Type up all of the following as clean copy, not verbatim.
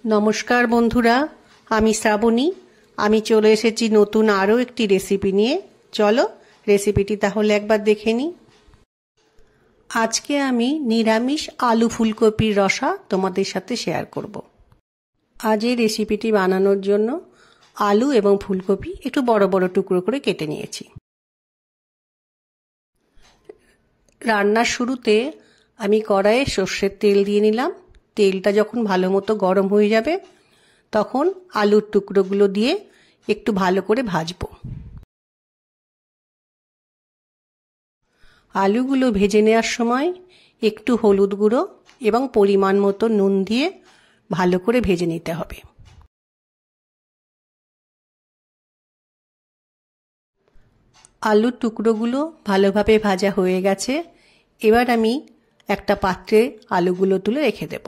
नमस्कार बंधुरा आमी श्रावणी आमी चले एसेছি नतून आरो एकटी रेसिपि निये। चलो रेसिपिटी ताहले एकबार देखे नी। आजके आमी निरामिष आलू फुलकपिर रसा तोमादेर साथे शेयर करब। आज এই রেসিপিটি বানানোর জন্য आलू एवं फुलकपि एकटु बड़ बड़ टुकरो करे केटे निয়েছি। रान्नार शुरूते आमी कड़ाइये सर्षेर तेल दिए निलाम। तेलटा जखन भालो मतो गरम हो जाबे तखन आलुर टुकरोगुलो दिए एकटु भालो करे भाजबो। आलुगुलो भेजे नेওয়ার समय एकटु हलुद गुঁড়ো एवं परिमाण मतो नुन दिए भालो करे भेजे निते हबे। आलुर टुकरोगुलो भालोभाबे भाजा हये गेছে। एबार आमी একটা পাত্রে আলুগুলো তুলে রেখে দেব।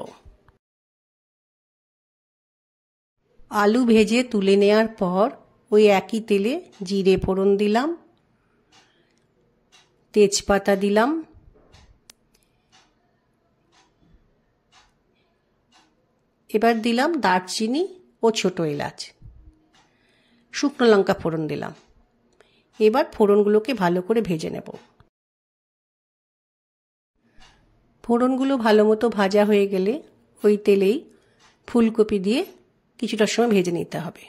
আলু ভেজে তুলে নেওয়ার পর ওই একই তেলে জিরে ফোড়ন দিলাম, তেজপাতা দিলাম, এবার দিলাম দারচিনি ও ছোট এলাচ, শুকনো লঙ্কা ফোড়ন দিলাম। এবার ফোড়নগুলোকে ভালো করে ভেজে নেব। ফোড়নগুলো ভালোমতো ভাজা হয়ে গেলে ওই তেলেই ফুলকপি দিয়ে কিছুটা সময় ভেজে নিতে হবে।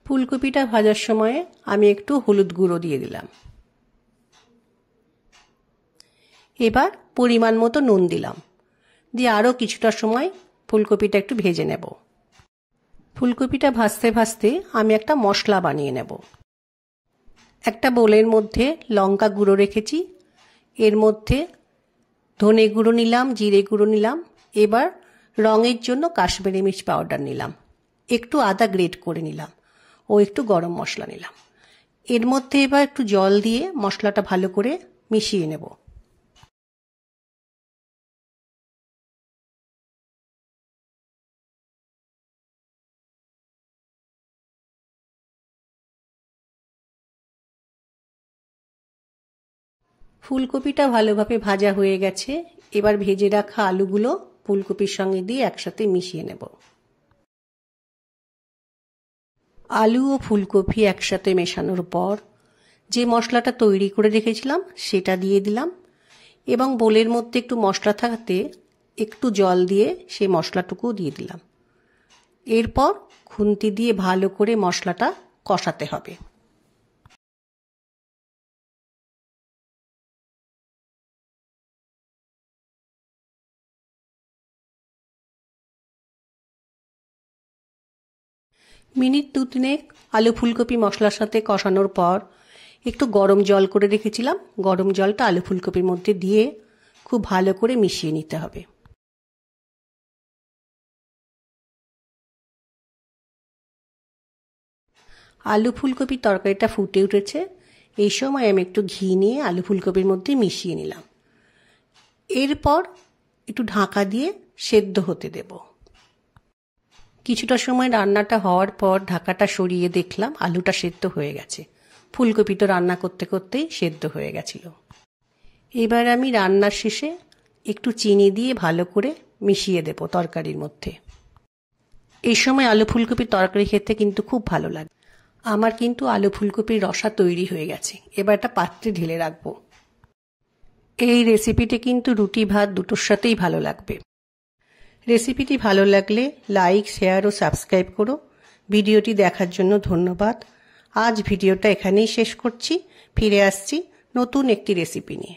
ফুলকপিটা ভাজার সময় আমি একটু হলুদ গুঁড়ো দিয়ে দিলাম। এবার পরিমাণ মতো নুন দিলাম, দিয়ে আরও কিছুটা সময় ফুলকপিটা একটু ভেজে নেব। ফুলকপিটা ভাজতে ভাজতে আমি একটা মশলা বানিয়ে নেব। একটা বোলের মধ্যে লঙ্কা গুঁড়ো রেখেছি, এর মধ্যে ধনে গুঁড়ো নিলাম, জিরে গুঁড়ো নিলাম, এবার রঙের জন্য কাশ্মীরি মির্চ পাউডার নিলাম, একটু আদা গ্রেট করে নিলাম ও একটু গরম মশলা নিলাম। এর মধ্যে এবার একটু জল দিয়ে মশলাটা ভালো করে মিশিয়ে নেব। ফুলকপিটা ভালোভাবে ভাজা হয়ে গেছে। এবার ভেজে রাখা আলুগুলো ফুলকপির সঙ্গে দিয়ে একসাথে মিশিয়ে নেব। আলু ও ফুলকপি একসাথে মেশানোর পর যে মশলাটা তৈরি করে রেখেছিলাম সেটা দিয়ে দিলাম এবং বোলের মধ্যে একটু মশলা থাকাতে একটু জল দিয়ে সেই মশলাটুকু দিয়ে দিলাম। এরপর খুন্তি দিয়ে ভালো করে মশলাটা কষাতে হবে। মিনিট দু তিনেক আলু ফুলকপি মশলার সাথে কষানোর পর একটু গরম জল করে রেখেছিলাম, গরম জলটা আলু ফুলকপির মধ্যে দিয়ে খুব ভালো করে মিশিয়ে নিতে হবে। আলু ফুলকপির তরকারিটা ফুটে উঠেছে। এই সময় আমি একটু ঘি নিয়ে আলু ফুলকপির মধ্যে মিশিয়ে নিলাম। এরপর একটু ঢাকা দিয়ে সেদ্ধ হতে দেব। কিছুটা সময় রান্নাটা হওয়ার পর ঢাকাটা সরিয়ে দেখলাম আলুটা সেদ্ধ হয়ে গেছে। ফুলকপি তো রান্না করতে করতেই সেদ্ধ হয়ে গেছিল। এবার আমি রান্নার শেষে একটু চিনি দিয়ে ভালো করে মিশিয়ে দেব তরকারির মধ্যে। এই সময় আলু ফুলকপির তরকারি খেতে কিন্তু খুব ভালো লাগে। আমার কিন্তু আলু ফুলকপির রসা তৈরি হয়ে গেছে। এবার একটা পাত্রে ঢেলে রাখবো। এই রেসিপিটি কিন্তু রুটি ভাত দুটোর সাথেই ভালো লাগবে। রেসিপিটি ভালো লাগলে লাইক, শেয়ার ও সাবস্ক্রাইব করো। ভিডিওটি দেখার জন্য ধন্যবাদ। আজ ভিডিওটা এখানেই শেষ করছি। ফিরে আসছি নতুন একটি রেসিপি নিয়ে।